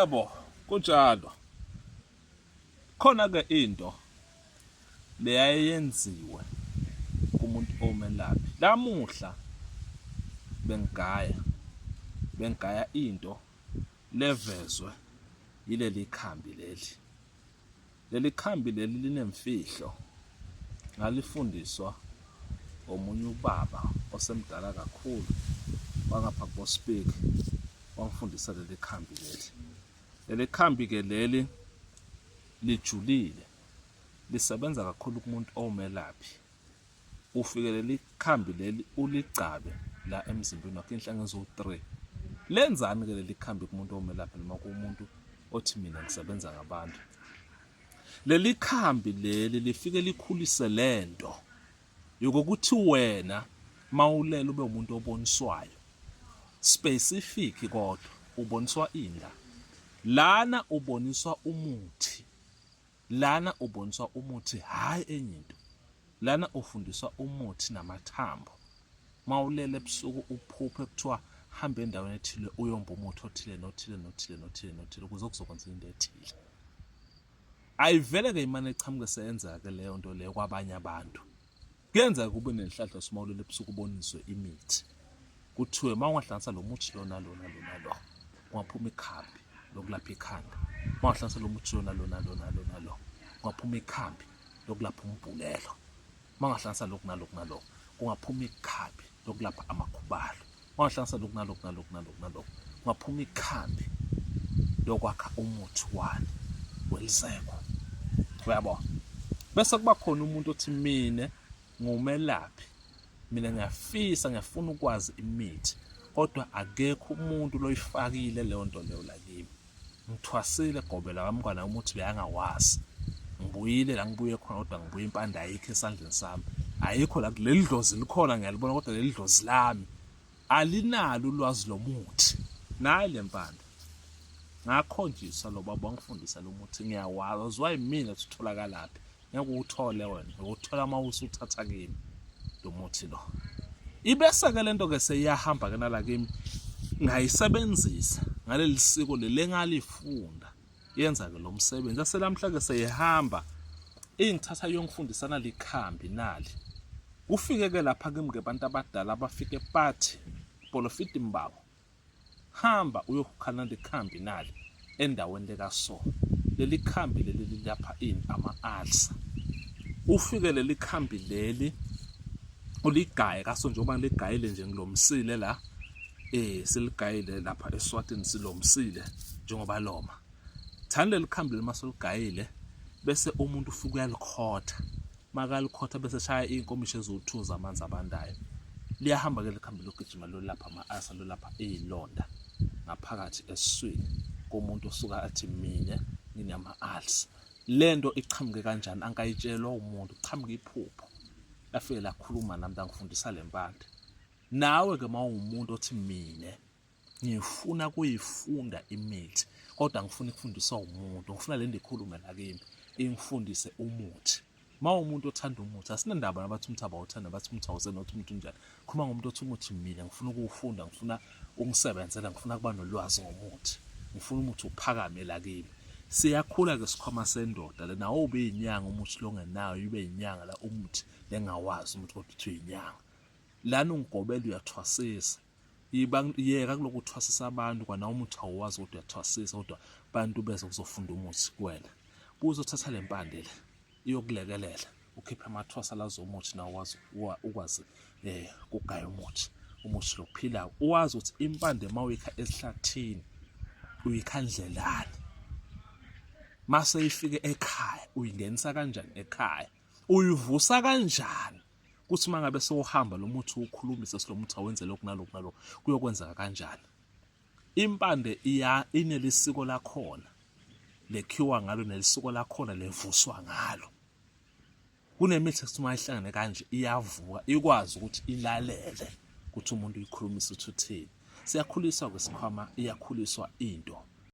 Yebo, kunjalo. Khona ke into leyayenziwe kumuntu omelaphi. Lamuhla bengaya into levezwe yileli khambi leli. Leli khambi leli linemfihlo. Ngalifundiswa omunye ubaba osemdala kakhulu wangapha koSpeak wangifundisa leli khambi leli. Leli khambi ke leli lijulile, lisebenza kakhulu kumuntu omelaphi. Ufike leli khambi leli uligcabe la emzimbeni wakhe inhlanga ezo3. Lenzani ke leli khambi kumuntu omelaphi noma kumuntu othi mina ngisebenza ngabantu? Leli khambi leli lifike likhulise lento yokuthi wena mawulela ube umuntu oboniswayo specific, kodwa uboniswa indla. Lana uboniswa umuthi, lana uboniswa umuthi hayi enye into. Lana ufundiswa umuthi namathambo. Mawulele ebusuku uphuphe kuthiwa hamba endaweni ethile uyomba umuthi othile nothile nothile nothile nothile ukuze kuzokwenza into ethile. Ayivele ke imane echamuke seyenza ke leyo nto leyo kwabanye abantu. Kuyenza kube nenhlanhla somawulele ebusuku uboniswe imithi. Kuthiwe mawungahlanganisa lo muthi lona kungaphuma ikhambi lokulapha ikhanda. Mawungahlanganisa lo muthi lona kungaphuma ikhambi lokulapha umbhulelo. Mawungahlanganisa lokhu nalokhu kungaphuma ikhambi lokulapha amakhubalo. Mawungahlanganisa lokhu nalokhu kungaphuma ikhambi lokwakha umuthi wani welizeko. Uyabo? Bese kuba khona umuntu othi mina ngumelaphi, mina ngiyafuna ukwazi imithi, kodwa akekho umuntu loyifakile leyo nto leyo la kimi. Ngithwasile gobela kamntwana umuthi beyangawazi. Ngibuyile la ngibuye khona, kodwa ngibuye impande ayikho esandleni sami. Ayikho la, leli dlozi likhona ngiyalibona, kodwa leli dlozi lami alinalo ulwazi lomuthi. Nayi le mpande ngakhonjiswa lo baba wangifundisa lo muthi, ngiyawazi wayimina sitholakalapi. Ngeke uthole wena, ukuthola mawusu uthatha kimi lo muthi lo. Ibese ke lento ke seyahamba ke nala kimi ngayisebenzisa ngaleli siko leli ngalifunda. Yenza ke lo msebenzi aselamhla ke seyihamba ingithatha yongifundisana likhambi nali. Ufike ke lapha kimi ngebantu abadala abafike bathi Polofiti Mbawu, hamba uyokhana likhambi nali endaweni lekaso. Leli khambi leli lilapha ama-ulcer. Ufike leli khambi leli uligaye kaso njengoba ligayile nje ngilomsile la, siligayile lapha eSwatini silomsile njengoba loma. Thani leli khambi limasoligayile bese umuntu ufika uyalikhotha. Makalikhotha bese shaya inkomishi ezo2 zamanzi abandayo. Liyahamba ke likhambi lokugijima lolapha ama-ulcer, lolapha izilonda ngaphakathi esiswini komuntu osuka athi mina nginama-ulcer. Lento ichamuke kanjani angayitshelwa umuntu, ichamuke iphupho. Lafike lakhuluma nami ngifundisa lempande. Nawe ke mawumuntu othi mina ngifuna kuyifunda imithi, kodwa ngifuna ukufundiswa umuntu, ngifuna le ndikhulume la kimi ingifundise umuthi. Mawumuntu othanda umuthi, asinandaba nabathi umuthi abawuthanda, bathi umuthi awusena, nothi umuntu njani. Khuluma ngomuntu othi umuthi mina ngifuna ukuwufunda, ngifuna ungisebenzela, ngifuna kuba nolwazi ngomuthi, ngifuna umuthi uphakame la kimi. Siyakhula ke sikhwama sendoda le, nawo ube inyanga umuthi lo ngenayo, ibe inyanga la umuthi lengawazi umuthi kodwa uthi inyanga. Lana ungigobela uyathwasisa. Yeka kuloku uthwasisa abantu kwanawo umuthi awuwazi kodwa uyathwasisa, kodwa abantu bese kuzofunda umuthi kuwena. Kuzothatha le mpande le iyokulekelela ukhiphe amathwasa lazo umuthi nawo ukwazi ukugaya umuthi lo phila. Uwazi ukuthi impande mawuyikha esihlathini uyikha ndlelani. Mase ifike ekhaya uyingenisa kanjani ekhaya, uyivusa kanjani kuthi mangabe sewuhamba lo muthi ukhulumise silo muthi awenze lokhu nalokhu kuyokwenzeka kanjani. Impande inelisiko lakhona lekhiwa ngalo, nelisiko lakhona levuswa ngalo. Kunemithi ethi mayihlangane kanje iyavuka, ikwazi ukuthi ilalele ukuthi umuntu uyikhulumisa ukuthi uthini. Siyakhuliswa kwesikhwama, iyakhuliswa into.